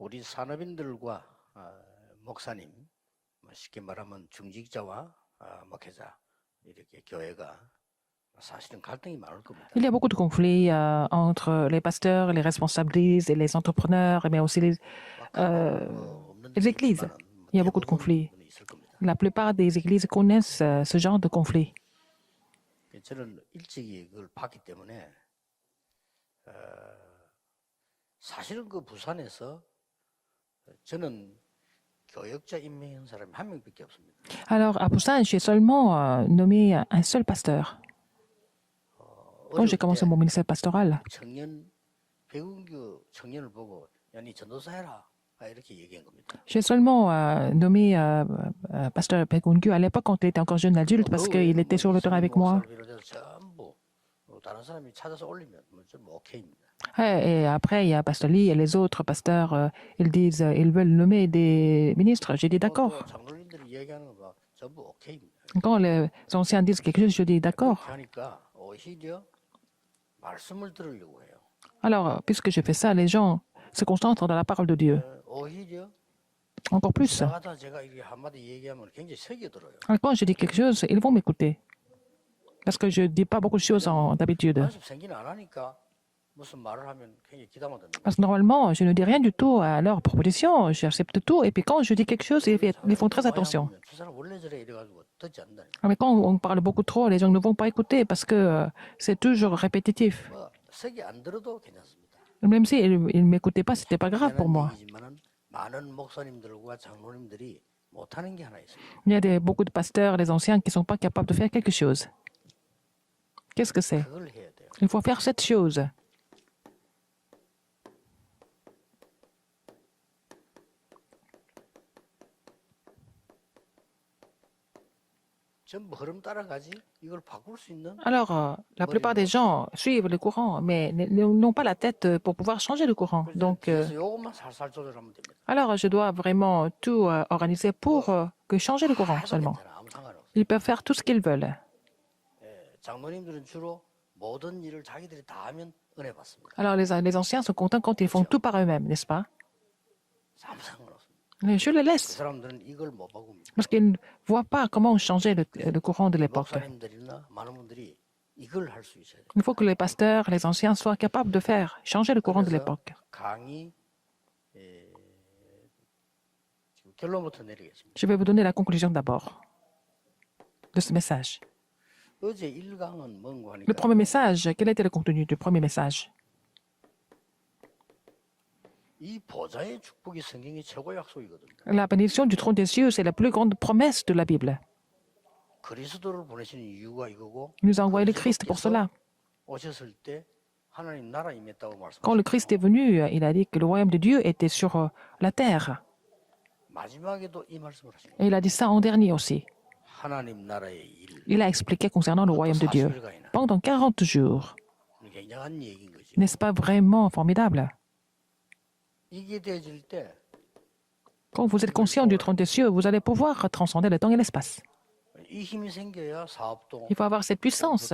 우리 산업인들과 목사님, 쉽게 말하면 중직자와 목회자 이렇게 교회가 사실은 갈등이 많을 겁니다. Il y a beaucoup de conflits entre les pasteurs, les responsables d'église et les entrepreneurs, mais aussi les églises. Il y a beaucoup de conflits. La plupart des églises connaissent ce genre de conflit. 저는 일찍이 그걸 봤기 때문에 사실은 그 부산에서 저는 교역자 임명한 사람이 한 명밖에 없습니다. Alors, à Busan, j'ai seulement nommé un seul pasteur. Quand j'ai commencé mon ministère pastoral, 청년 백운규 청년을 보고 야니 전도사 해라 이렇게 얘기한 겁니다. j'ai seulement nommé pasteur Baekun-gyu à l'époque quand il était encore jeune adulte parce qu'il était sur le terrain avec moi. 전부 다른 사람이 찾아서 올리면 좀 오케이입니다. Et après, il y a Pasteur Lee et les autres pasteurs, ils disent, ils veulent nommer des ministres. J'ai dit d'accord. 장로님들이 얘기하는 거 전부 오케이입니다. Quand les anciens disent quelque chose, je dis d'accord. 하니까 오히려 말씀을 들으려고 해요. Alors, puisque je fais ça, les gens se concentrent dans la parole de Dieu. 오히려 Encore plus. 나가다 제가 이렇게 한마디 얘기하면 굉장히 새겨들어요. Alors, quand je dis quelque chose, ils vont m'écouter. Parce que je ne dis pas beaucoup de choses d'habitude. 연습 생기는 안 하니까 무슨 말을 하면 굉장히 기다마됩니다. Parce que normalement, je ne dis rien du tout à leur proposition. J'accepte tout. Et puis quand je dis quelque chose, ils font très attention. 저 사람 원래 저래 이래가지고 듣지 않는다니까. Mais quand on parle beaucoup trop, les gens ne vont pas écouter parce que c'est toujours répétitif. 색이 안 들어도 괜찮습니다. Même s'ils ne m'écoutaient pas, ce n'était pas grave pour moi. 얘기지만은 많은 목사님들과 장로님들이 못하는 게 하나 있습니다. Il y a beaucoup de pasteurs, les anciens, qui ne sont pas capables de faire quelque chose. Qu'est-ce que c'est? 그걸 해야 돼요. Il faut faire cette chose. 전부 흐름 따라가지 이걸 바꿀 수 있는 Alors, la plupart des gens suivent le courant, mais n'ont pas la tête pour pouvoir changer le courant. Donc, 그래서 요것만 살살 조절하면 됩니다. alors, je dois vraiment tout organiser pour que changer le courant 해도 seulement. 괜찮아, 아무 상관없어요. Ils peuvent faire tout ce qu'ils veulent. 장로님들은 주로 모든 일을 자기들이 다 하면 은혜 받습니다. Alors, les anciens sont contents quand ils font tout par eux-mêmes, n'est-ce pas? 아무 상관없습니다. Mais je les 그 laisse, 사람들은 이걸 못 바꿉니다. parce qu'ils ne voient pas comment changer le courant de l'époque. 목사님들이나 많은 분들이 이걸 할 수 있어야 돼요. Il faut que les pasteurs, les anciens soient capables de faire changer le courant de 그래서 l'époque. 강의 지금 결론부터 내리겠습니다. Je vais vous donner la conclusion d'abord de ce message. 어제 1강은 뭔고 Le 하니까 premier message, quel était le contenu du premier message? 이 보좌의 축복이 성경의 최고 약속이거든요. La bénédiction du trône des cieux, c'est la plus grande promesse de la Bible. 그리스도를 보내시는 이유가 이거고 Il nous a envoyé le Christ pour cela. 오셨을 때 하나님 나라 임했다고 Quand le Christ est venu, il a dit que le royaume de Dieu était sur la terre. 마지막에도 이 말씀을 하신 거예요. Et il a dit ça en dernier aussi. 하나님 나라의 일. Il a expliqué concernant le royaume de Dieu pendant 40 jours. 굉장한 얘기인 거죠. N'est-ce pas vraiment formidable? 이게 되어질 때 Quand vous êtes conscient du trône des cieux, vous allez pouvoir transcender le temps et l'espace. 이 힘이 생겨야 사업도 Il faut avoir cette puissance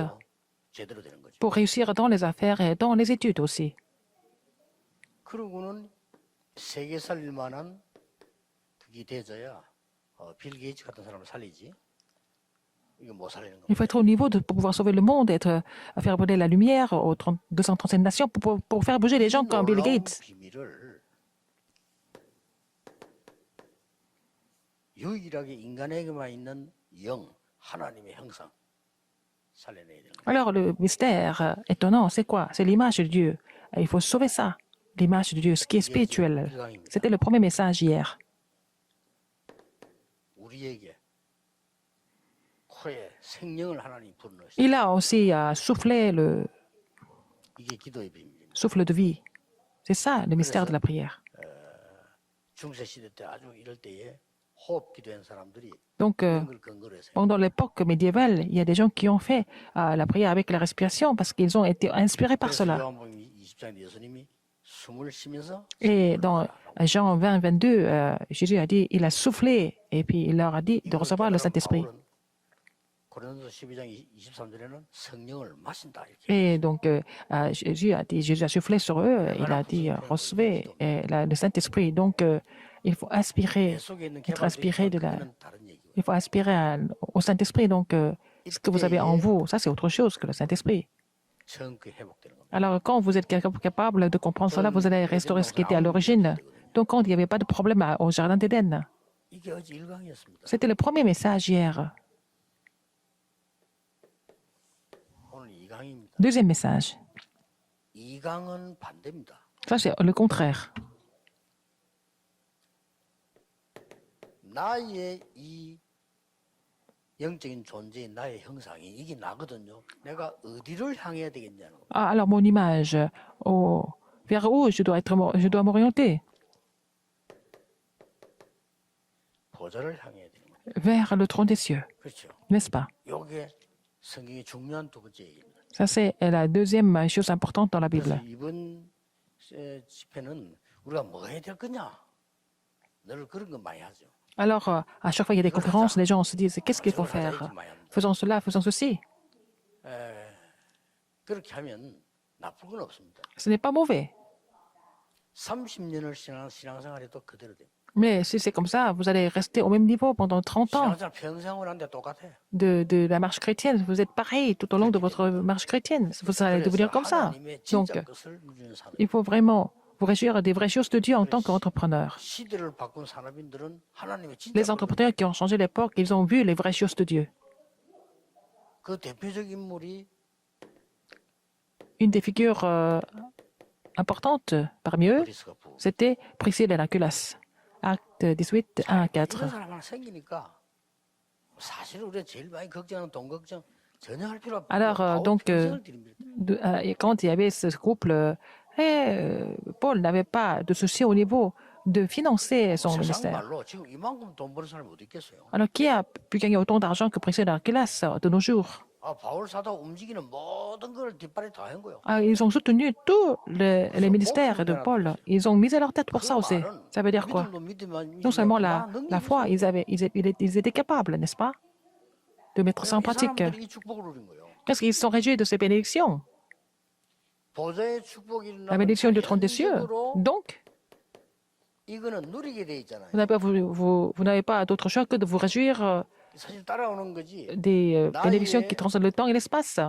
제대로 되는 거죠. pour réussir dans les affaires et dans les études aussi. 그러고는 세계 살릴 만한 그게 되어져야 빌 게이츠 같은 사람을 살리지. 이거 못 살리는 Il 겁니다. faut être au niveau pour pouvoir sauver le monde, faire brûler la lumière aux 237 nations pour faire bouger les gens comme Bill 놀라운 Gates. 비밀을 유일하게 인간에게만 있는 영, 하나님의 형상 살려내야 되는 거예요. Alors, le mystère étonnant, c'est quoi? C'est l'image de Dieu. Et il faut sauver ça, l'image de Dieu, ce qui est spirituel. C'était le premier message hier. 우리에게 코에 생명을 하나님 불어넣으시. Il a aussi soufflé le 이게 기도의 비밀입니다. souffle de vie. C'est ça, le mystère de la prière. 중세 시대 때 아주 이럴 때에 호흡 기도한 사람들이 Donc, 이런 걸 근거로 해서 pendant l'époque médiévale, il y a des gens qui ont fait la prière avec la respiration parce qu'ils ont été inspirés par cela. 요한복음 20장에 예수님이 숨을 쉬면서 Et dans Jean 20, 22, Jésus a dit, il a soufflé et puis il leur a dit de recevoir le Saint-Esprit. 고린도서 12장 23절에는 성령을 마신다 이렇게. Et donc, Jésus a soufflé sur eux, il a dit, recevez le Saint-Esprit. Donc, il faut 내 aspirer, 속에 있는 être 개발도 aspiré 있지만 de la, 그거는 다른 얘기고. il faut aspirer au Saint-Esprit. Donc, ce que vous avez en vous, ça, c'est autre chose que le Saint-Esprit. 정확히 회복되는 겁니다. Alors, quand vous êtes capable de comprendre cela, vous allez restaurer ce qui était à l'origine. Donc, quand il n'y avait pas de problème au Jardin d'Éden, 이게 어제 1강이었습니다. c'était le premier message hier. 오늘 2강입니다. Deuxième message. 2강은 반대입니다. Ça, c'est le contraire. 나의 이 영적인 존재인 나의 형상이 이게 나거든요. 내가 어디를 향해야 되겠냐는 거. Ah, alors, mon image, vers où je dois m'orienter? 보좌를 향해야 되는 거예요. Vers le trône des cieux, 그렇죠. n'est-ce pas? 이게 성경의 중요한 두 번째 얘기입니다. Ça, c'est la deuxième chose importante dans la 그래서 Bible. 이번 집회는 우리가 뭐 해야 될 거냐? 늘 그런 거 많이 하죠. Alors, à chaque fois qu'il y a des conférences, les gens se disent, qu'est-ce qu'il faut faire? Faisons cela, faisons ceci. 그렇게 하면 나쁠 건 없습니다. Ce n'est pas mauvais. 30년을 신앙생활해도 그대로 됩니다. Mais si c'est comme ça, vous allez rester au même niveau pendant 30 ans 신앙생활 평생을 하는데 똑같아. de la marche chrétienne. Vous êtes pareil tout au long de votre marche chrétienne. Vous allez devenir comme ça. 하나님의 Donc, 진짜 것을 누리는 사람. il faut vraiment vous réjouir des vraies choses de Dieu en tant qu'entrepreneur. 시대를 바꾼 산업인들은 하나님의 진짜 Les entrepreneurs qui ont changé l'époque, ils ont vu les vraies choses de Dieu. 그 대표적 인물이 Une des figures importantes parmi eux, 그리스가 부부. c'était Priscille et Aquilas. Acte 18, 1 à 4. 이런 사람 하나 생기니까 사실 우리가 제일 많이 걱정하는 돈 걱정 전혀 할 필요 없고 Alors, donc, 평생을 드립니다. et quand il y avait ce couple, Paul n'avait pas de souci au niveau de financer son 세상 ministère. 말로 지금 이만큼 돈 버는 사람이 어디 있겠어요? Alors, qui a pu gagner autant d'argent que Priscille et Aquilas de nos jours? 아, 바울 사도 움직이는 모든 걸 뒷발에 다 한 거예요. Ah, ils ont soutenu tous les ministères de Paul. Ils ont mis à leur tête pour ça aussi. Ça veut dire quoi? 믿음도 믿으면 Non seulement la 능력이 foi, ils étaient capables, n'est-ce pas, de mettre ça en 이 pratique. 사람들이 이 축복을 누린 거예요. Parce qu'ils se sont réjouis de ces bénédictions, 보좌의 축복이 일어나면 la bénédiction du trône des cieux. 자연적으로 Donc, 이거는 누리게 돼 있잖아요. vous n'avez pas d'autre choix que de vous réjouir 사실 따라오는 거지. des bénédictions qui transcendent le temps et l'espace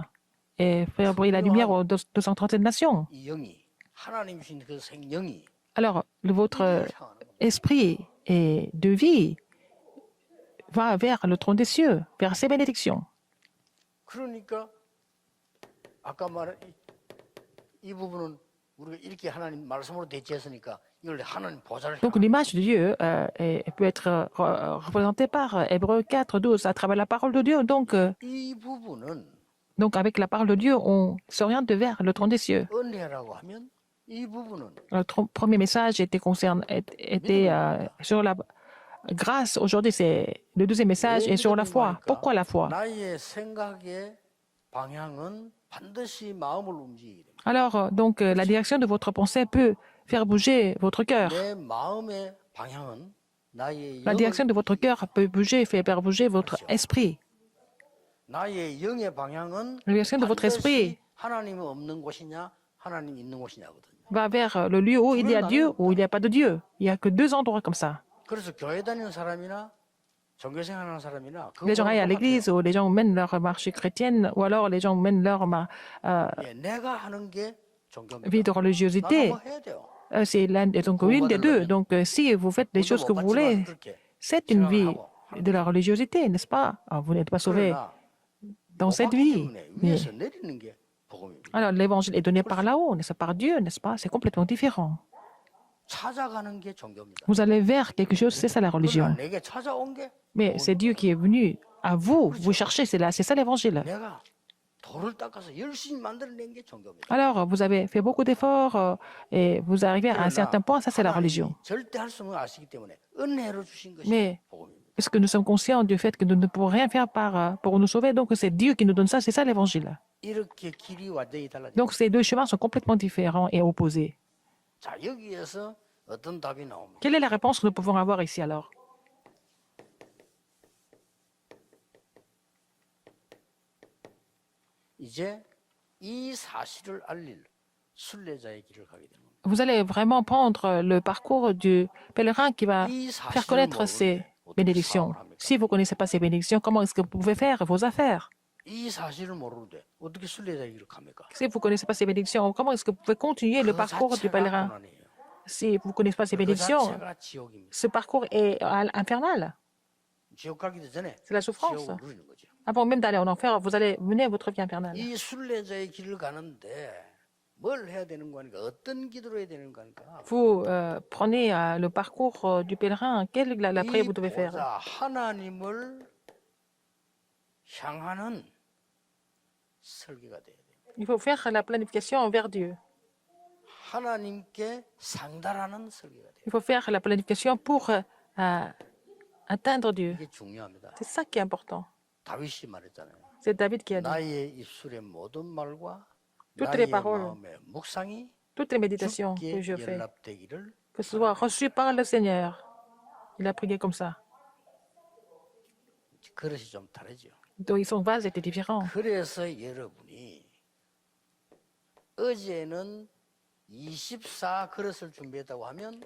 et faire briller la lumière aux 237 nations. 이 영이 하나님 주신 그 생영이 Alors, votre 이를 향하는 거예요. esprit et de vie va vers le trône des cieux, vers ces bénédictions. 그러니까 아까 말한 이 부분은 우리가 이렇게 하나님 말씀으로 대체했으니까 이걸 하나님 보좌를 Donc, l'image de Dieu peut être représentée par Hébreux 4, 12, à travers la parole de Dieu. 이 부분은 Donc, avec la parole de Dieu, on s'oriente vers le trône des cieux. 은혜라고 하면 이 부분은 Le premier message était sur la grâce. Aujourd'hui, c'est le deuxième message est sur la foi. Pourquoi la foi? 나의 생각의 방향은 반드시 마음을 움직이게 됩니다. Alors, donc, la direction de votre pensée peut faire bouger votre cœur. 내 마음의 방향은 나의 La direction 영을, de votre cœur peut bouger, faire bouger votre esprit. 나의 영의 방향은 La direction de votre esprit 반드시 하나님이 없는 곳이냐 하나님 있는 곳이냐거든요. va vers le lieu où il y a Dieu ou il n'y a pas de Dieu. Il n'y a que deux endroits comme ça. 그래서 교회 다니는 사람이나 종교생활하는 사람이나 Les gens aillent à 그거하고 l'église ou les gens mènent leur marché chrétienne ou alors les gens mènent leur 똑같아요. 예, 내가 하는 게 종교입니다. vie de 나도 religiosité. 뭐 해야 돼요. C'est donc une des deux. Donc, si vous faites les choses que vous voulez, c'est une vie de la religiosité, n'est-ce pas? Vous n'êtes pas sauvé 그러나 dans cette vie. 때문에 Mais, 위에서 내리는 게 복음입니다. alors, l'évangile est donné par là-haut, n'est-ce pas? Par Dieu, n'est-ce pas? C'est complètement différent. 찾아가는 게 종교입니다. Vous allez vers quelque chose, c'est ça la 그러나 religion. 내게 찾아온 게 Mais c'est Dieu qui est venu à vous. Vous cherchez, c'est ça l'évangile. 내가 돌을 닦아서 열심히 만들어낸 게 종교입니다. Alors, vous avez fait beaucoup d'efforts et vous arrivez à un certain point, ça c'est la religion. 하나님이 절대 할 수 없는 걸 아시기 때문에 은혜로 주신 것이 Mais 복음입니다. est-ce que nous sommes conscients du fait que nous ne pouvons rien faire pour nous sauver? Donc, c'est Dieu qui nous donne ça, c'est ça l'évangile. 이렇게 길이 완전히 달라져. Donc, ces deux chemins sont complètement différents et opposés. 자, 여기에서 어떤 답이 나옵니까? Quelle est la réponse que nous pouvons avoir ici alors? 이제 이 사실을 알릴 순례자의 길을 가게 되는 겁니다. Vous allez vraiment prendre le parcours du pèlerin qui va 이 faire 사실을 connaître ces 모르는데 어떻게 bénédictions. 사업을 합니까? Si vous ne connaissez pas ces bénédictions, comment est-ce que vous pouvez faire vos affaires? 이 사실을 모르는데 어떻게 순례자의 길을 갑니까? Si vous ne connaissez pas ces bénédictions, comment est-ce que vous pouvez continuer le 그 parcours du 자체가 pèlerin? 고난이에요. Si vous ne connaissez pas ces 그 bénédictions, 자체가 지옥입니다. ce parcours est infernal. 지옥 가기도 전에 C'est la souffrance. 지옥을 누리는 거죠. Avant même d'aller en enfer, vous allez mener votre vie infernale. 이 순례자의 길을 가는데 뭘 해야 되는 거니까 어떤 기도를 해야 되는 거니까 Vous prenez le parcours du pèlerin. Quelle est la prière que vous devez faire? 보좌 하나님을 향하는 설계가 돼야 돼요. Il faut faire la planification envers Dieu. 하나님께 상달하는 설계가 돼요. Il faut faire la planification pour atteindre Dieu. 이게 중요합니다. C'est ça qui est important. 다윗이 말했잖아요. C'est David qui a dit. 나의 입술의 모든 말과 Toutes 나의 les paroles, 마음의 묵상이 toutes les méditations que 주께 je fais, 연락되기를 que ce soit reçu par le Seigneur. Il a prié comme ça. 그릇이 좀 다르죠. Donc son vase était différent. 그래서 여러분이 어제는 24 그릇을 준비했다고 하면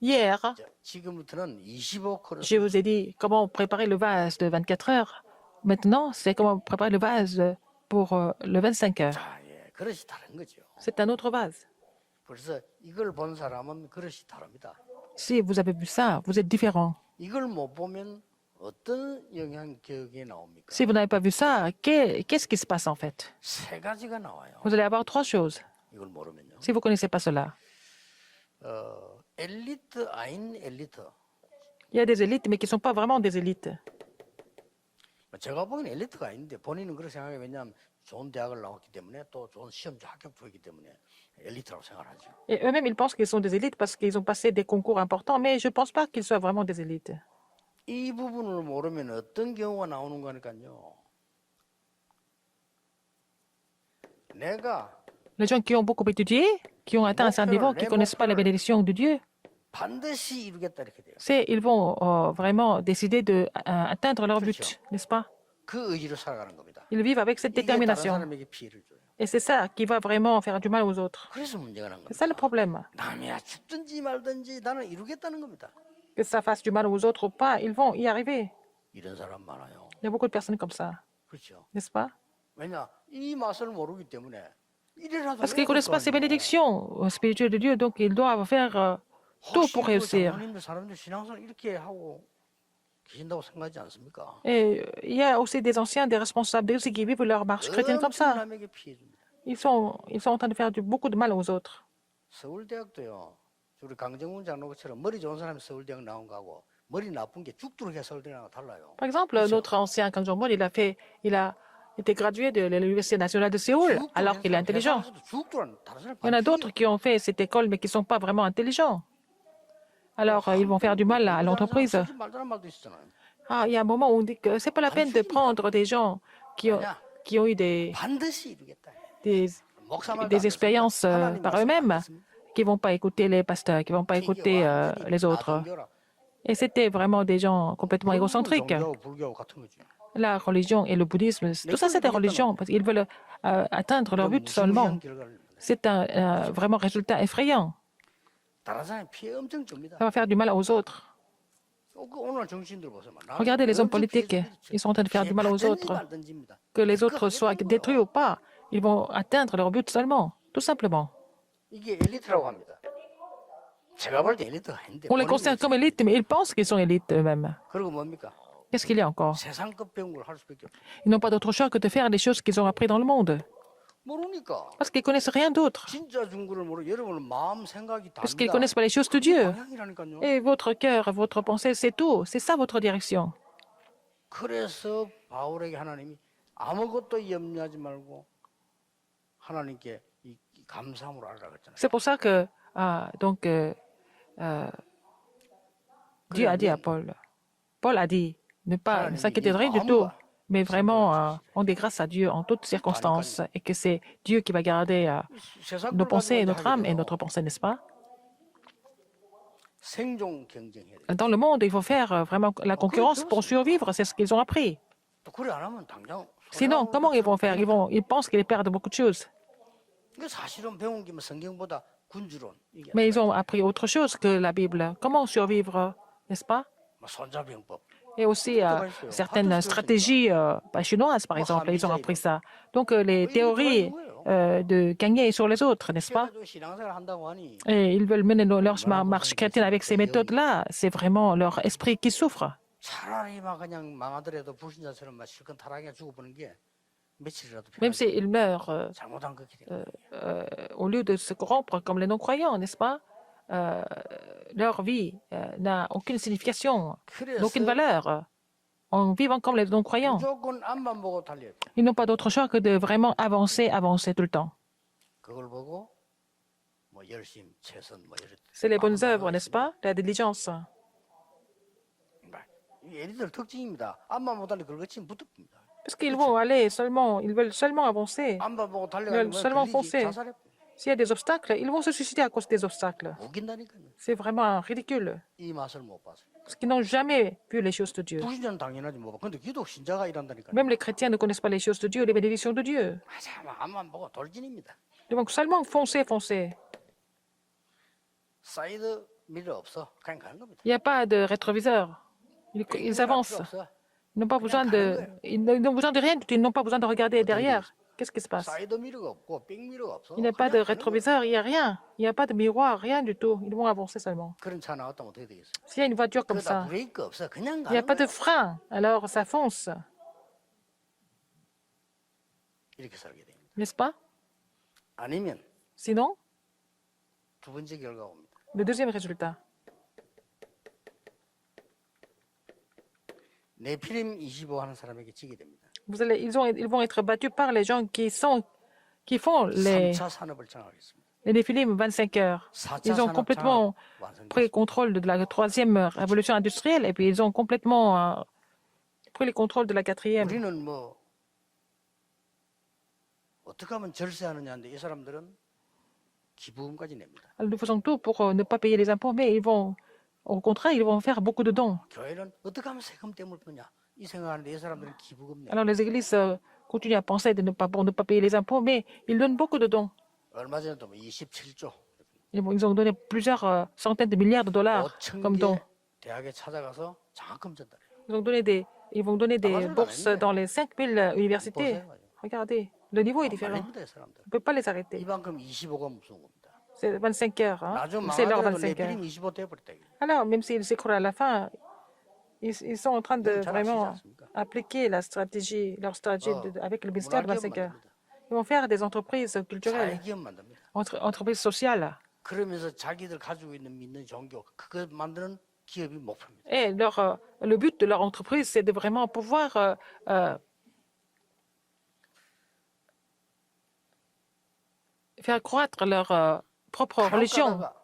Hier, 지금부터는 25 그릇. je vous ai dit comment préparer le vase de 24 heures. Maintenant, c'est comment préparer le vase pour le 25 heures. 자, 예, 그릇이 다른 거죠. C'est un autre vase. 그래서 이걸 본 사람은 그릇이 다릅니다. Si vous avez vu ça, vous êtes différent. 이걸 못 보면 어떤 영향력이 나옵니까? Si vous n'avez pas vu ça, qu'est-ce qui se passe en fait? 세 가지가 나와요. Vous allez avoir trois choses. 이걸 모르면요. Si vous ne connaissez pas cela, 엘리트 아닌 엘리트. il y a des élites, mais qui ne sont pas vraiment des élites. 제가 보기엔 엘리트가 아닌데 본인은 그렇게 생각해요. 왜냐하면 좋은 대학을 나왔기 때문에 또 좋은 시험지 합격했기 때문에 엘리트라고 생각하죠. Et eux-mêmes, ils pensent qu'ils sont des élites parce qu'ils ont passé des concours importants, mais je ne pense pas qu'ils soient vraiment des élites. 이 부분을 모르면 어떤 경우가 나오는 거니까요. 내가 Les gens qui ont beaucoup étudié, qui ont atteint un certain niveau, qui ne connaissent pas la bénédiction de Dieu, 반드시 이루겠다 이렇게 돼요. ils vont vraiment décider d'atteindre leur but, n'est-ce pas? 그 의지로 살아가는 겁니다. Ils vivent avec cette 이게 다른 détermination. 사람에게 피해를 줘요. Et c'est ça qui va vraiment faire du mal aux autres. 그래서 문제가 난 C'est ça le 겁니다. problème. 남이야 죽든지 말든지 나는 이루겠다는 겁니다. Que ça fasse du mal aux autres ou pas, ils vont y arriver. 이런 사람 많아요. Il y a beaucoup de personnes comme ça, 그렇죠. n'est-ce pas? 왜냐 이 맛을 모르기 때문에 이래라도 Parce qu'ils ne 해야 connaissent 될 pas 거 ces 아니에요. bénédictions spirituelles de Dieu, donc ils doivent faire tout 혹시 pour 그 réussir. 장로님들 사람들 신앙생활 이렇게 하고 계신다고 생각하지 않습니까? Et il y a aussi des anciens, des responsables aussi qui vivent leur marche chrétienne comme 엄청 ça. 남에게 피해 줍니다. Ils sont en train de faire beaucoup de mal aux autres. 서울대학도요. 우리 강정훈 장로처럼 머리 좋은 사람이 서울대학 나온 거하고 머리 나쁜 게 죽도록 서울대 나온 거 달라요. Par exemple, notre ancien Kang Jong-mon, il a été gradué de l'Université nationale de Séoul, alors qu'il est intelligent. Il y en a d'autres qui ont fait cette école, mais qui ne sont pas vraiment intelligents. Alors, ils vont faire du mal à l'entreprise. Ah, il y a un moment où on dit que ce n'est pas la peine de prendre des gens qui ont eu des expériences par eux-mêmes, qui ne vont pas écouter les pasteurs, qui ne vont pas écouter les autres. Et c'était vraiment des gens complètement égocentriques. La religion et le bouddhisme, tout ça c'est des religions, parce qu'ils veulent atteindre leur but seulement. C'est un vraiment résultat effrayant. Ça va faire du mal aux autres. Regardez les hommes politiques, ils sont en train de faire du mal aux autres. Que les autres soient détruits ou pas, ils vont atteindre leur but seulement, tout simplement. On les considère comme élites, mais ils pensent qu'ils sont élites eux-mêmes. Qu'est-ce qu'il y a encore? Ils n'ont pas d'autre choix que de faire les choses qu'ils ont appris dans le monde. Parce qu'ils ne connaissent rien d'autre. Parce qu'ils ne connaissent pas les choses de Dieu. Et votre cœur, votre pensée, c'est tout. C'est ça votre direction. 그래서 바울에게 하나님이 아무것도 염려하지 말고 하나님께 감사함으로 하라 그랬잖아요. C'est pour ça que Dieu a dit à Paul. Paul a dit ne pas s'inquiéter de rien du tout, mais vraiment rendre grâce à Dieu en toutes circonstances et que c'est Dieu qui va garder nos pensées, notre âme et notre pensée, n'est-ce pas? Dans le monde, il faut faire vraiment la concurrence pour survivre, c'est ce qu'ils ont appris. 또 그래 안 하면 당장 Sinon, comment ils vont faire? Ils pensent qu'ils perdent beaucoup de choses. 그 사실은 배운 게 성경보다 군주론 이게 Mais ils ont appris autre chose que la Bible. Comment survivre, n'est-ce pas? 뭐 손자병법 Et aussi certaines stratégies chinoises, par exemple, ils ont appris ça. Donc les théories de gagner sur les autres, n'est-ce pas? 그래가지고 신앙생활 한다고 하니 Et ils veulent mener leur marche chrétienne avec ces méthodes-là. C'est vraiment leur esprit qui souffre. 차라리 막 그냥 망하더라도 불신자처럼 막 실컷 타락해 죽어보는 게 며칠이라도 Même 편하지. s'ils meurent, 잘못한 거 기대. au lieu de se corrompre comme les non-croyants, n'est-ce pas? Euh, leur vie n'a aucune signification, aucune 그래서 valeur en vivant comme les non-croyants. 무조건 앞만 보고 달려야 돼. Ils n'ont pas d'autre choix que de vraiment avancer, avancer tout le temps. 그걸 보고 뭐 열심, 최선 뭐 이런. C'est les bonnes œuvres, n'est-ce pas? La diligence. 이 애들 특징입니다. 앞만 보고 달리 그걸 치면 붙습니다. Parce qu'ils vont aller seulement, ils veulent seulement avancer. 앞만 보고 Ils 달려가면 veulent seulement foncer. 자살해. S'il y a des obstacles, ils vont se suicider à cause des obstacles. 웃긴다니까요. C'est vraiment ridicule. 이 맛을 못 봤어요. Parce qu'ils n'ont jamais vu les choses de Dieu. 불신자는 당연하지 뭐. 근데 기독 신자가 이란다니까요. Même les chrétiens ne connaissent pas les choses de Dieu, les bénédictions de Dieu. 참 앞만 보고 돌진입니다. Donc seulement foncer, foncer. 사이드 미러 없어. 그냥 가는 겁니다. Il n'y a pas de rétroviseur. Ils avancent. 없어. Ils n'ont pas besoin de, ils n'ont besoin de rien, ils n'ont pas besoin de regarder derrière. Qu'est-ce qui se passe? 사이드 미러가 없고 백 미러가 없어. Il n'y a pas de 그냥 가는 거야. rétroviseur, il n'y a rien. Il n'y a pas de miroir, rien du tout. Ils vont avancer seulement. 그런 차 나왔다면 어떻게 되겠어? S'il y a une voiture comme 그러다 ça, 브레이크 없어. 그냥 il n'y a 가는 pas de 거야. frein, alors ça fonce, 이렇게 살게 됩니다. n'est-ce pas? 아니면 Sinon, 두 번째 결과가 옵니다. le deuxième résultat. 네피림 25 하는 사람에게 지게 됩니다. Ils vont être battus par les gens qui font les 3차 산업을 장악했습니다. Néphilim 25 heures. 4차 Ils ont 산업 complètement 장악 완성됐습니다. pris le contrôle de la troisième révolution industrielle et puis ils ont complètement pris le contrôle de la quatrième. 우리는 뭐 어떻게 하면 절세하느냐인데 이 사람들은 기부금까지 냅니다. Alors, nous faisons tout pour ne pas payer les impôts, mais ils vont, au contraire, ils vont faire beaucoup de dons. 교회는 어떻게 하면 세금 떼물 거냐 이 생각하는데 이 사람들은 기부금 내. Alors les églises continuent à penser pour ne pas payer les impôts, mais ils donnent beaucoup de dons. 얼마 전에도 뭐 27조 Ils ont donné plusieurs centaines de milliards de dollars comme dons. 5,000개 대학에 찾아가서 장학금 전달해요. Ils vont donner des bourses dans les 5000 universités. 보세요. Regardez, le niveau est différent. 말립니다 이 사람들. On ne peut pas les arrêter. 이만큼 25가 무서운 겁니다. C'est 25 heures. Hein? 나중 C'est leur 망하더라도 25 heures. 네피림 25 돼버렸다. 이게. Alors, même s'ils s'écroulent à la fin, ils sont en train de 잘 아시지 vraiment 않습니까? appliquer leur stratégie avec le ministère de 문화기업 25 heures. 만듭니다. Ils vont faire des entreprises culturelles, 사회기업 만듭니다. entreprises sociales. 그러면서 자기들 가지고 있는 믿는 종교 그거 만드는 기업이 목표입니다. Et le but de leur entreprise, c'est de vraiment pouvoir faire croître leur propre religion. 가다가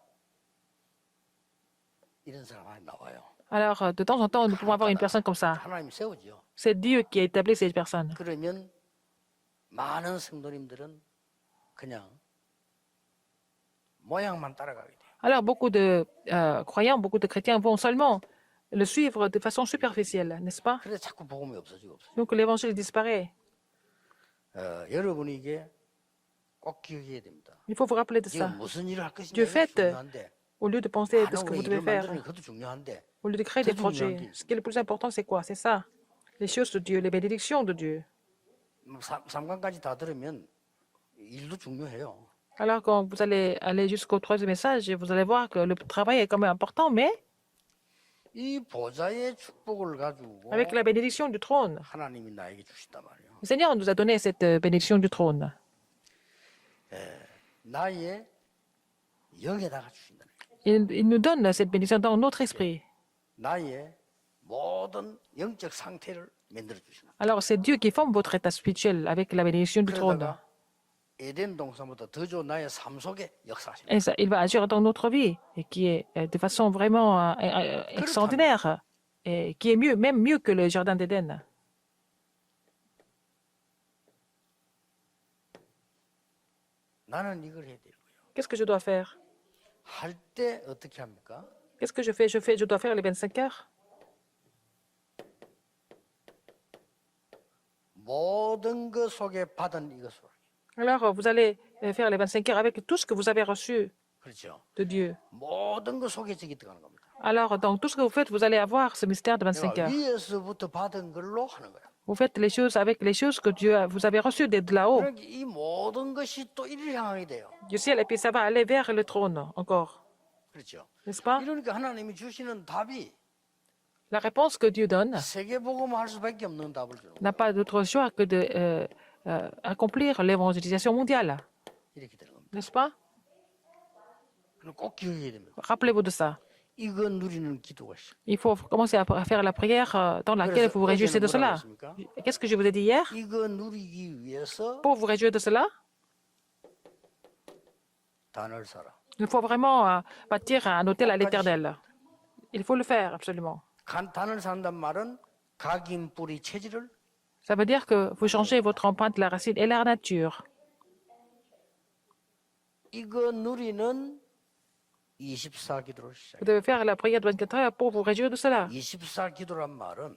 이런 사람이 나와요. Alors, de temps en temps, nous pouvons avoir une personne comme ça. 하나님 세우죠. C'est Dieu qui a établi ces personnes. 그러면 많은 성도님들은 그냥 모양만 따라가게 돼요. Alors, beaucoup de croyants, beaucoup de chrétiens vont seulement le suivre de façon superficielle, n'est-ce pas? 그래서 자꾸 복음이 없어지고. Donc, l'évangile disparaît. 여러분이 이게 꼭 기억해야 됩니다. Il faut vous rappeler de ça. 지금 무슨 일을 할 것인가 Dieu 이게 fait, 중요한데 au lieu de penser de ce que 하나님의 vous devez 일을 faire, 만드는 것도 중요한데 au lieu de créer des projets, ce qui est le plus important, c'est quoi? C'est ça. Les choses de Dieu, les bénédictions de Dieu. 3강까지 다 들으면 일도 중요해요. Alors, quand vous allez aller jusqu'au troisième message, vous allez voir que le travail est quand même important, mais 이 보좌의 축복을 가지고 avec la bénédiction du trône. 하나님이 나에게 주신단 말이에요. Le Seigneur nous a donné cette bénédiction du trône. 나의 영에다가 주신다는 거예요. Il nous donne cette bénédiction dans notre esprit. 나의 모든 영적 상태를 만들어 주시는 거예요. Alors, c'est Dieu qui forme votre état spirituel avec la bénédiction du trône. 그러다가 에덴 동산부터 더 좋은 나의 삶 속에 역사하시는 Et ça, il va agir dans notre vie, et qui est de façon vraiment extraordinaire, et qui est mieux, même mieux que le jardin d'Éden. 나는 이걸 해야 되고요. Qu'est-ce que je dois faire? 할 때 어떻게 합니까? Qu'est-ce que je fais? Je dois faire les 25 heures. 모든 것 속에 받은 이것으로. Alors, vous allez faire les 25 heures avec tout ce que vous avez reçu 그렇죠. de Dieu. 모든 것 속에 저기 들어가는 겁니다. Alors, dans tout ce que vous faites, vous allez avoir ce mystère de 25 내가 heures. 위에서부터 받은 걸로 하는 거야. Vous faites les choses avec les choses que vous avez reçues de là-haut, 그러니까 이 모든 것이 또 이를 향하게 돼요. du ciel, et puis ça va aller vers le trône encore. 그렇죠. N'est-ce pas? 이러니까 하나님이 주시는 답이 La réponse que Dieu donne 세계복음을 할 수밖에 없는 답을 주는 거예요. n'a pas d'autre choix que de accomplir l'évangélisation mondiale. 이렇게 되는 겁니다. N'est-ce pas? 그럼 꼭 기억해야 됩니다. Rappelez-vous de ça. 이거 누리는 기도가 있어요. Il faut commencer à faire la prière dans laquelle vous vous réjouissez de cela. Qu'est-ce que je vous ai dit hier? 이거 누리기 위해서 Pour vous réjouir de cela, 단을 사라. il faut vraiment bâtir un hôtel à l'éternel. Il faut le faire, absolument. 단을 산단 말은 각인 뿌리 체질을 Ça veut dire que vous changez votre empreinte, la racine et la nature. 이거 누리는 24기도를 시작해요. Vous devez faire la prière de 24 heures pour vous réjouir de cela. 24기도란 말은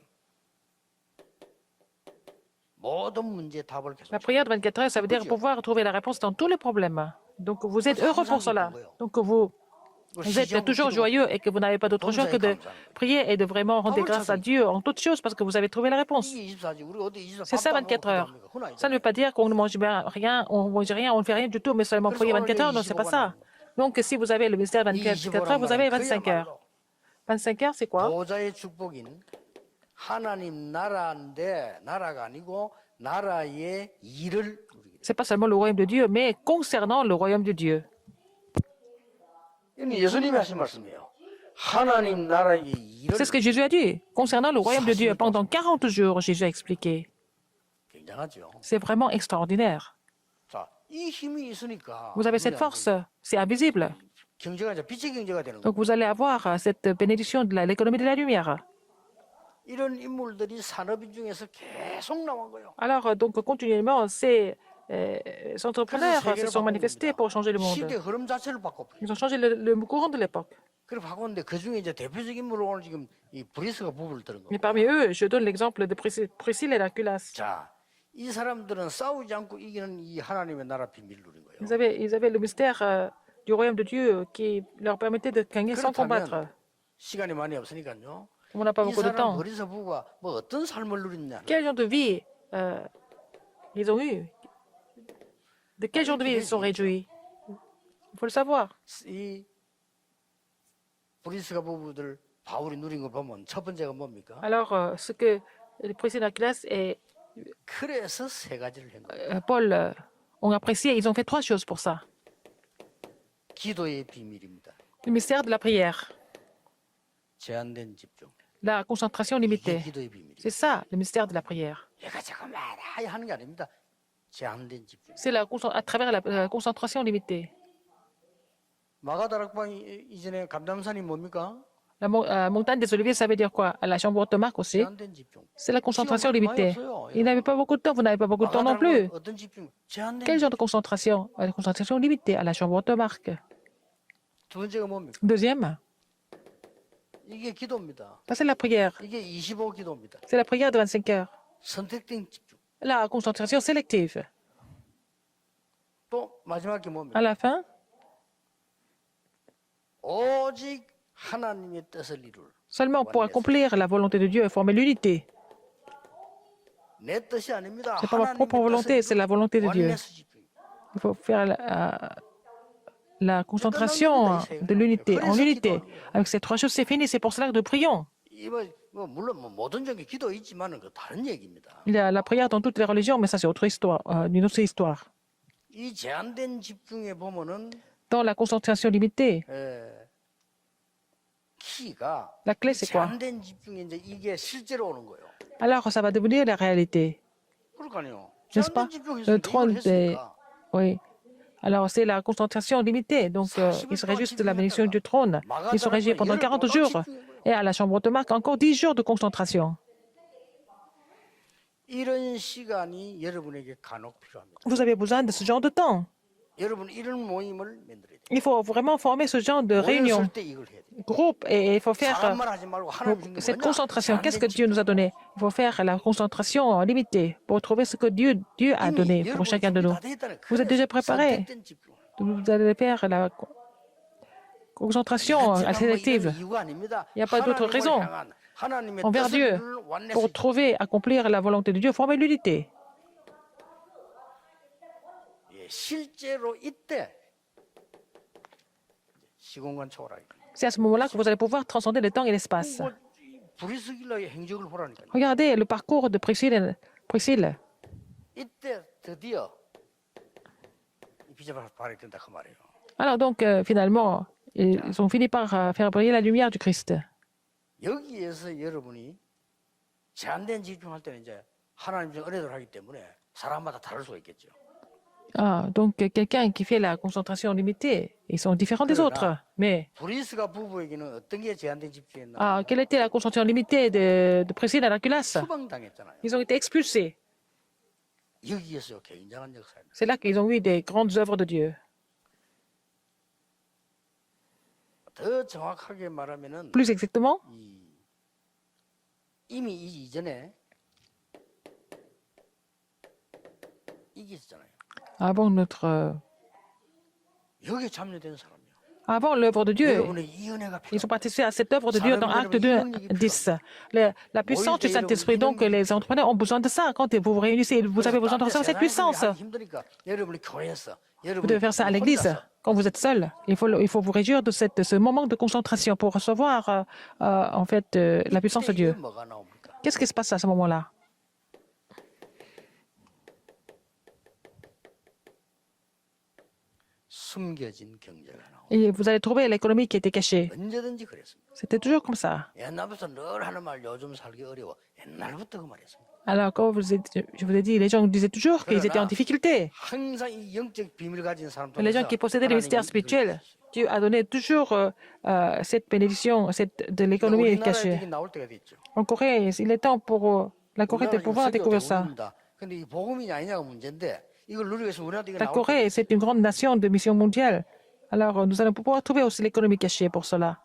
모든 문제의 답을 계속 La prière de 24 heures, ça veut dire pouvoir trouver la réponse dans tous les problèmes. Donc vous êtes heureux pour cela. Donc vous êtes toujours joyeux et que vous n'avez pas d'autre choix que de prier et de vraiment rendre grâce à Dieu en toutes choses parce que vous avez trouvé la réponse. 이게 24지. 우리 어디 24 C'est ça 24 heures. Ça ne veut pas dire qu'on ne mange rien, on ne mange rien, on ne fait rien du tout, mais seulement prier 24 heures. Non, c'est pas ça. Donc si vous avez le mystère 24 heures, vous avez 25 heures. 25 heures, c'est quoi? 보좌의 축복인 하나님 나라인데 나라가 아니고 나라의 일을 누리게 돼. C'est pas seulement le royaume de Dieu, mais concernant le royaume de Dieu. 이건 예수님이 하신 말씀이에요. 하나님 나라의 일을 C'est ce que Jésus a dit. Concernant le royaume de Dieu, pendant 40 jours, Jésus a expliqué. 굉장하죠. C'est vraiment extraordinaire. 자, 이 힘이 있으니까 Vous avez cette force, c'est invisible. 경제가 이제 빛의 경제가 되는 거예요. Donc vous allez avoir cette bénédiction de l'économie de la lumière. 이런 인물들이 산업인 중에서 계속 나온 거예요. Alors, donc continuellement, ces entrepreneurs se sont manifestés pour changer le 시대 monde. 흐름 자체를 바꿔. Ils ont changé le courant de l'époque. 그래 바꿨는데 그 중에 이제 대표적인 인물로 오늘 지금 이 브리스가 부부를 들은 거예요. Mais parmi eux, je donne l'exemple de Priscille et d'Aculas. 자, 이 사람들은 싸우지 않고 이기는 이 하나님의 나라 비밀을 누린 거예요. Ils avaient le mystère du royaume de Dieu qui leur permettait de gagner sans combattre. 시간이 많이 없으니까요. On n'a pas 이 beaucoup de 사람 temps. 브리스 부부가 뭐 어떤 삶을 누렸냐? Quel genre de vie ils ont eu? De quel genre de vie ils se sont réjouis? Il faut le savoir. 이 브리스가 부부들 바울이 누린 거 보면 첫 번째가 뭡니까? Alors, ce que Priscille et Aculas et 그래서 세 가지를 한 거예요. Paul ont apprécié, ils ont fait 3 choses pour ça. 기도의 비밀입니다. Le mystère de la prière, 제한된 집중. la concentration 이게 limitée. 기도의 비밀입니다. C'est ça, le mystère de la prière. 얘가 잠깐 말아야 하는 게 아닙니다. 제한된 집중. C'est à travers la concentration limitée. 마가다락방 이전에 감담산이 뭡니까? La montagne des Oliviers, ça veut dire quoi? À la chambre haute de Marc aussi. 제한된 집중. C'est la concentration limitée. Ils n'avaient pas beaucoup de temps, vous n'avez pas beaucoup de temps non plus. 마가다락방은 어떤 집중? 제한된. Quel genre de concentration? La concentration limitée à la chambre haute de Marc. 두 번째가 뭡니까? Deuxième, 이게 기도입니다. ça c'est la prière. 이게 25 기도입니다. C'est la prière de 25 heures. 선택된 집중. La concentration sélective. 또 마지막 게 뭡니까? À la fin, 오직 하나님의 뜻을 이룰. seulement pour accomplir la volonté de Dieu et former l'unité. 내 뜻이 아닙니다. C'est pas ma propre volonté, c'est la volonté de Dieu. 원네스 집중. Il faut faire la concentration de l'unité, en unité. Avec ces 3 choses, c'est fini. C'est pour cela que nous prions. 뭐 물론 뭐 모든 종의 기도 있지만은 그 다른 얘기입니다. Il y a la prière dans toutes les religions, mais ça c'est autre histoire, une autre histoire. 이 제한된 집중에 보면은 Dans la concentration limitée, 키가 la clé c'est quoi? 제한된 집중에 이제 이게 실제로 오는 거예요. Alors ça va devenir la réalité, 그러니까요. n'est-ce pas? 제한된 집중에서 Le trône 이걸 des... 했으니까 Oui. Alors c'est la concentration limitée, donc il serait juste la bénédiction du trône. Ils sont régis pendant 40 jours. Et à la chambre de Marc, encore 10 jours de concentration. 이런 시간이 여러분에게 간혹 필요합니다. Vous avez besoin de ce genre de temps. 여러분 이런 모임을 만들어야 돼요. Il faut vraiment former ce genre de réunion 어렸을 때 이걸 해야 돼요. groupe et il faut faire 사람만 하지 말고 하나님 주신 게 cette 뭐냐? concentration. Qu'est-ce que 제한된 Dieu nous a donné? Il faut faire la concentration limitée pour trouver ce que Dieu a donné 이미 pour 여러분 chacun de 준비 nous. 다 돼 있다는 Vous êtes déjà préparés. 선택된 집중. Vous allez faire la concentration 제가 뭐 sélective. 이런 이유가 아닙니다. Il n'y a pas d'autre 하나님을 raison. 향한 하나님의 Envers 뜻을 Dieu, 이루는 원내스 pour trouver, accomplir la volonté de Dieu, former l'unité. 예, 실제로 이때 시공간 초월하기. C'est à ce moment-là que vous allez pouvoir transcender le temps et l'espace. 뭐, 브리스길라의 행적을 보라니까요. Regardez le parcours de Priscille. 이때 드디어 이 빛이 발휘된다 그 말이에요. Alors donc, finalement, ils ont fini par faire briller la lumière du Christ. 여기에서 여러분이 제한된 집중할 때는 이제 하나님 좀 은혜를 하기 때문에 사람마다 다를 수가 있겠죠. Ah, donc, quelqu'un qui fait la concentration limitée, ils sont différents des autres. Mais 브리스가 부부에게는 어떤 게 제한된 집중이었나? quelle était la concentration limitée de Priscille et d'Aquilas? 추방당했잖아요. Ils ont été expulsés. 여기에서 굉장한 역사입니다. C'est là qu'ils ont eu des grandes œuvres de Dieu. 더 정확하게 말하면은 Plus exactement, 이미 이 이전에 이게 있었잖아요. avant 여기에 참여된 사람이요. avant l'œuvre de Dieu, 여러분의 이 은혜가 ils 필요. ont participé à cette œuvre de Dieu dans Acte 2, 10. La puissance du Saint-Esprit, donc les entrepreneurs ont besoin de ça. Quand vous vous réunissez, vous avez besoin de recevoir cette puissance. 힘드니까 여러분이 교회에서 Vous devez faire ça à l'église. Quand vous êtes seul, il faut vous réjouir de ce moment de concentration pour recevoir en fait la puissance de Dieu. 뭐가 나옵니까? Qu'est-ce qui se passe à ce moment-là? 숨겨진 경제가 나옵니다. Et vous allez trouver l'économie qui était cachée. 언제든지 그랬습니다. C'était toujours comme ça. 옛날부터 늘 하는 말 요즘 살기 어려워. 옛날부터 그 말이었습니다. Alors, quand je vous ai dit, les gens disaient toujours qu'ils étaient en difficulté. 항상 이 영적 비밀 가진 사람 Les gens qui possédaient les mystères spirituels, Dieu a donné toujours cette bénédiction de l'économie cachée. 이게 나올 때가 됐죠. En Corée, il est temps pour la Corée de 우리나라 pouvoir 지금 découvrir 세계가 ça. 더웁니다. 근데 이 복음이냐 아니냐가 문제인데 이걸 누리기 위해서 우리나라도 이게 La 나올 Corée, c'est une grande nation de mission mondiale. Alors, nous allons pouvoir trouver aussi l'économie cachée pour cela.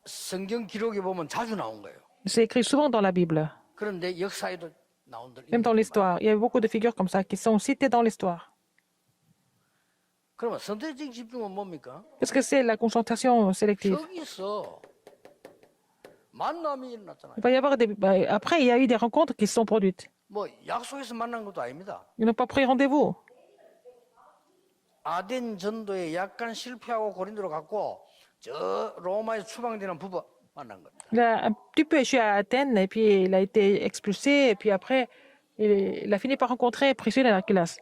성경 기록에 보면 자주 나온 거예요. C'est écrit souvent dans la Bible, 그런데 역사에도 나온들. même dans l'histoire. Il y a beaucoup de figures comme ça qui sont citées dans l'histoire. 그러면 선택적 집중은 뭡니까? Qu'est-ce que c'est la concentration sélective? 여기서 만남이 일어났잖아요. Il va y avoir après, il y a eu des rencontres qui se sont produites. 뭐 약속에서 만난 것도 아닙니다. Ils n'ont pas pris rendez-vous. 아덴 전도에 약간 실패하고 고린도로 갔고 저 로마에서 추방되는 부부 만난 겁니다. Il a un petit peu échoué à Athènes et puis il a été expulsé. Et puis après, il a fini par rencontrer Priscille et Aquilas.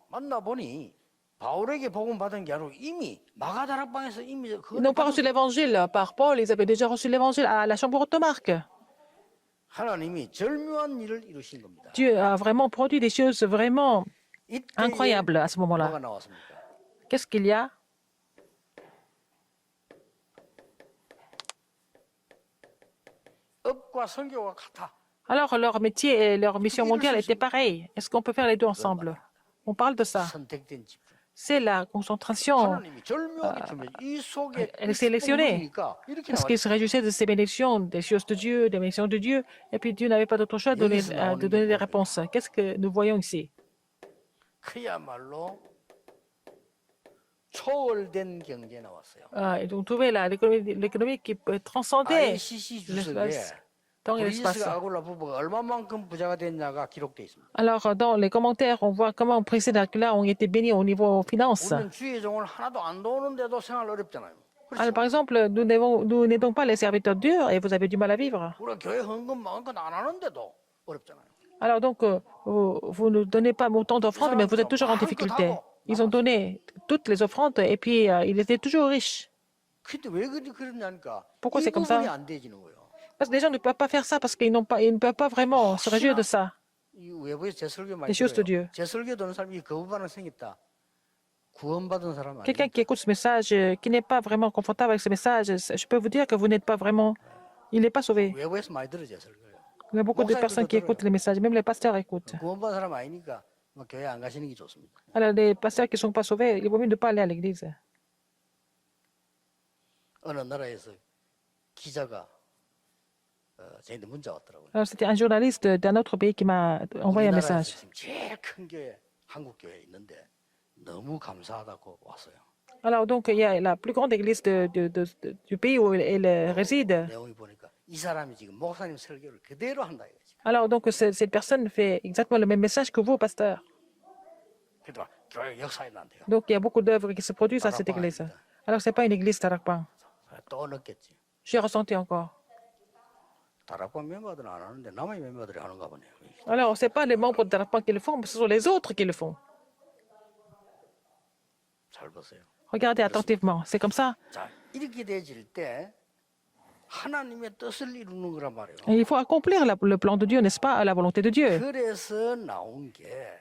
만나 보니 바울에게 복음 받은 게 아니고 이미 마가다락방에서 이미 Ils n'ont pas reçu l'évangile par Paul, ils avaient déjà reçu l'évangile à la chambre haute de Marc. 하나님이 절묘한 일을 이루신 겁니다. Dieu a vraiment produit des choses vraiment 이때 incroyables à ce moment-là. 뭐가 나왔습니까? Qu'est-ce qu'il y a? 업과 선교가 같아. Alors, leur métier et leur mission mondiale étaient pareils. Est-ce qu'on peut faire les deux ensemble? On parle de ça. 선택된 집중. C'est la concentration. 하나님이 절묘하게 주면 이 속에 Elle est sélectionnée. 이렇게 Parce 나와. qu'ils se réjouissaient de ces bénédictions, des choses de Dieu, des missions de Dieu. Et puis Dieu n'avait pas d'autre choix de donner des réponses. Qu'est-ce que nous voyons ici? 그야말로 초월된 경제 나왔어요. Et donc, trouver l'économie qui peut transcender ICC 주석에 l'espace, temps et l'espace. 브리스가 아굴라 부부가 얼마만큼 부자가 됐냐가 기록돼 있습니다. Alors, dans les commentaires, on voit comment Priscille et Aquila ont été bénis au niveau finance. 우리는 주의 종을 하나도 안 도우는데도 생활 어렵잖아요. Alors, par exemple, nous n'aidons pas les serviteurs de Dieu et vous avez du mal à vivre. 우리가 교회 헌금 마음껏 안 하는데도 어렵잖아요. Alors, donc, vous ne donnez pas autant d'offrandes, mais vous êtes toujours en difficulté. Ils ont donné toutes les offrandes et puis ils étaient toujours riches. 근데 왜 그러냐니까 Pourquoi 이 c'est comme 부분이 ça? 안 되지는 거예요. Parce que les gens ne peuvent pas faire ça parce qu'ils ne peuvent pas vraiment se réjouir de ça. 이 외부에서 제 설교 많이 Les choses de 들어요. Dieu. 제 설교 듣는 사람이 거부 반응 생겼다. 구원받은 사람 아니에요. Quelqu'un qui écoute ce message, qui n'est pas vraiment confortable avec ce message, je peux vous dire que vous n'êtes pas vraiment... Il n'est pas sauvé. 외부에서 많이 들어 제 설교요. Il y a beaucoup de personnes qui écoutent les messages, même les pasteurs écoutent. 구원받은 사람 아니니까 뭐 교회 안 가시는 게 좋습니다. Alors, les pasteurs qui ne sont pas sauvés, il vaut mieux ne pas aller à l'église. 어느 나라에서 기자가 저한테 문자 왔더라고요. Alors, c'était un journaliste d'un autre pays qui m'a envoyé un 우리나라에서 message. 지금 제일 큰 교회 한국 교회에 있는데 너무 감사하다고 왔어요. Alors, donc, il y a la plus grande église du pays où elle réside. 내용이 보니까 이 사람이 지금 목사님 설교를 그대로 한다 이거지. Alors, donc, cette personne fait exactement le même message que vous, pasteur. 그래도 교회 역사에 난대요. Donc, il y a beaucoup d'œuvres qui se produisent à cette église. Alors, ce n'est pas une église Tarakpan. 또 넣겠지. J'ai ressenti encore. 다락방 멤버들은 안 하는데 남의 멤버들이 하는가 보네요. Alors, ce n'est pas les membres de Tarakpan qui le font, mais ce sont les autres qui le font. 잘 보세요. Regardez attentivement. C'est comme ça. 자, 이렇게 되질 때 하나님의 뜻을 이루는 거란 말이에요. Et il faut accomplir le plan de Dieu, n'est-ce pas, à la volonté de Dieu. 그래서 나온 게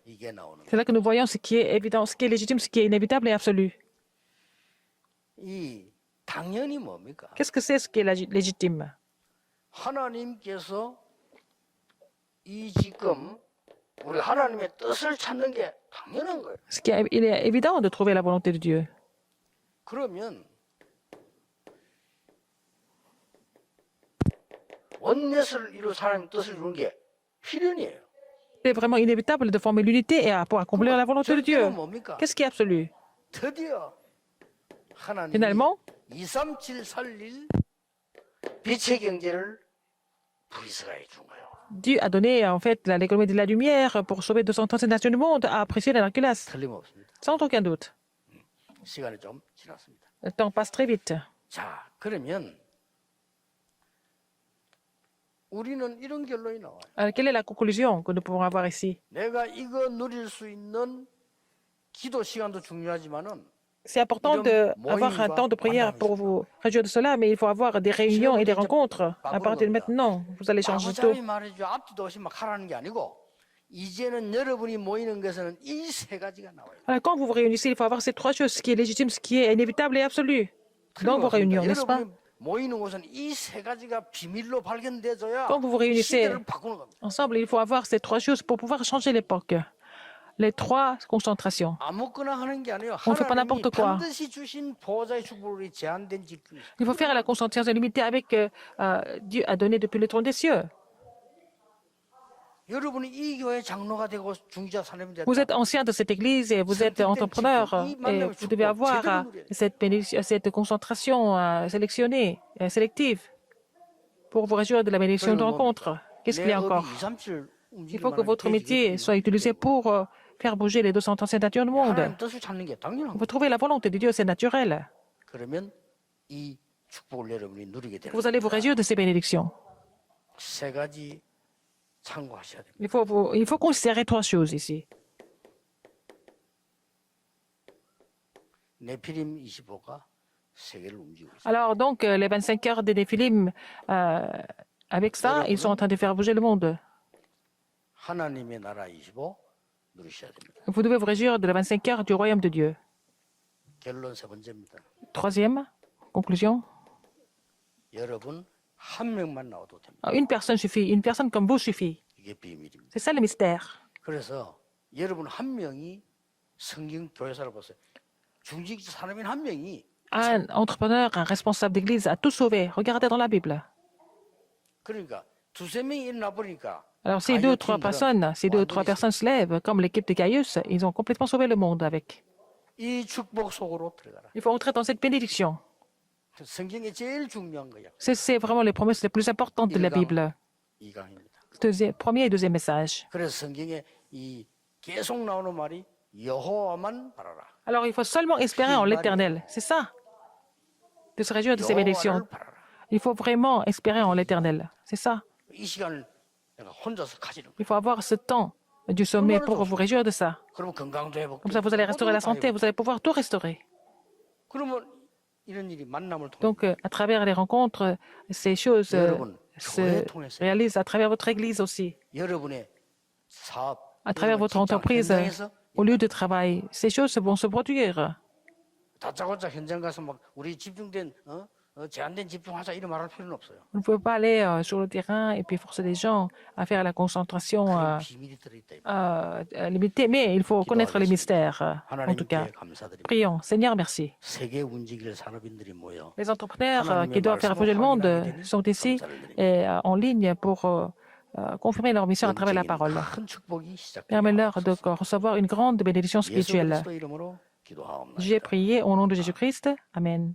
이게 나오는 C'est là que nous voyons ce qui est évident, ce qui est légitime, ce qui est inévitable et absolu. 이 당연히 뭡니까? Qu'est-ce que c'est ce qui est légitime? 하나님께서 이 지금 우리 하나님의 뜻을 찾는 게 당연한 거예요. Il est évident de trouver la volonté de Dieu. 그러면 원넷을 이루 사람의 뜻을 이루는 게 필연이에요. C'est vraiment inévitable de former l'unité et pour accomplir la volonté de Dieu. 뭡니까? Qu'est-ce qui est absolu? 드디어 하나님이 Finalement, 237 살릴 빛의 경제를 브이스라에 준 거예요. Dieu a donné en fait l'économie de la lumière pour sauver 237 nations du monde à apprécier la Hercules. 틀림없습니다. Sans aucun doute. 시간이 좀 지났습니다. Le temps passe très vite. 자, 그러면 우리는 이런 결론이 나와요. Alors, quelle est la conclusion que nous pouvons avoir ici? 내가 이거 누릴 수 있는 기도 시간도 중요하지만은 C'est important d'avoir un temps de prière pour vous réjouir de cela, mais il faut avoir des réunions et des rencontres. À partir de maintenant, vous allez changer tout. 아버지 말해줘 앞뒤도 없이 막 하라는 게 아니고 이제는 여러분이 모이는 것에는 이 세 가지가 나와요. Alors, quand vous vous réunissez, il faut avoir ces trois choses, ce qui est légitime, ce qui est inévitable et absolu dans vos réunions, n'est-ce pas? 여러분이 모이는 곳은 이 세 가지가 비밀로 발견돼줘야 Quand vous vous réunissez 시대를 바꾸는 겁니다. ensemble, il faut avoir ces trois choses pour pouvoir changer l'époque. Les trois concentrations. 아무거나 하는 게 아니에요. On fait pas 하나님이 n'importe quoi. 반드시 주신 보호자의 축복이 제한된 직분이 있어요. Il faut faire la concentration limitée avec Dieu a donné depuis le trône des cieux. 여러분이 이 교회 장로가 되고 중지자 사람이 됐다. Vous êtes ancien de cette église et vous êtes entrepreneur et vous devez avoir cette concentration sélectionnée, sélective pour vous réjouir de la bénédiction de rencontre. Qu'est-ce qu'il y a encore? Il faut que votre métier soit utilisé pour faire bouger les 237 nations du monde. 하나님 뜻을 찾는 게 당연한 거예요. Vous trouvez la volonté de Dieu, c'est naturel. 그러면 이 축복을 여러분이 누리게 되는 Vous allez vous réjouir de ces bénédictions. 세 가지 참고하셔야 됩니다. Il faut considérer trois choses ici. 네피림 25가 세계를 움직이고 있어요. Alors donc, les 25 heures des Néphilim, avec ça, ils sont en train de faire bouger le monde. 하나님의 나라 25 누리셔야 됩니다. Vous devez vous réjouir de la 25 heures du royaume de Dieu. 결론 세 번째입니다. Troisième conclusion. 여러분 한 명만 나와도 됩니다. Une personne suffit, une personne comme vous suffit. 이게 비밀입니다. C'est ça le mystère. 그래서 여러분 한 명이 성경 교회사를 보세요. 중직 사람인 한 명이 Un entrepreneur, un responsable d'église a tout sauvé. Regardez dans la Bible. 그러니까 두세 명이 일어나 버리니까 Alors, ces deux ou trois personnes se lèvent, comme l'équipe de Gaius, ils ont complètement sauvé le monde avec. 이 축복 속으로 들어가라. Il faut entrer dans cette bénédiction. 성경에 제일 중요한 거야. C'est vraiment les promesses les plus importantes de la Bible. 이 강입니다. Premier et deuxième message. 그래서 성경에 이 계속 나오는 말이 여호와만 바라라. Alors, il faut seulement espérer en l'éternel. C'est ça. De se réjouir de ces bénédictions. 여호와를 바라라. Il faut vraiment espérer en l'éternel. C'est ça. 이 시간을 내가 혼자서 가지는 거야. Il faut avoir ce temps du sommet pour vous réjouir de ça. 그러면 건강도 회복되고. Comme ça, vous allez restaurer la santé, vous allez pouvoir tout restaurer. 그러면 이런 일이 만남을 통해 Donc, à travers les rencontres, ces choses se réalisent à travers votre église aussi, 여러분의 사업, à travers votre 직장, entreprise, 현장에서 au lieu de travail. Ces choses vont se produire. 다짜고짜 현장 가서 막 우리 집중된 제한된 집중하자 이런 말할 필요는 없어요. On ne peut pas aller sur le terrain et puis forcer les gens à faire la concentration 큰 비밀이 들어있다. 이 말이에요. limitée, mais il faut connaître les mystères, en tout cas. 하나님께 감사드립니다. Prions. Seigneur, merci. 세계 움직일 산업인들이 모여 Les entrepreneurs qui doivent faire bouger le monde sont ici et en ligne pour confirmer leur mission à travers la parole. 큰 축복이 시작됩니다. Permets-leur de recevoir une grande bénédiction 예수 spirituelle. 그리스도 이름으로 기도하옵나이다. J'ai prié au nom de Jésus-Christ. Amen.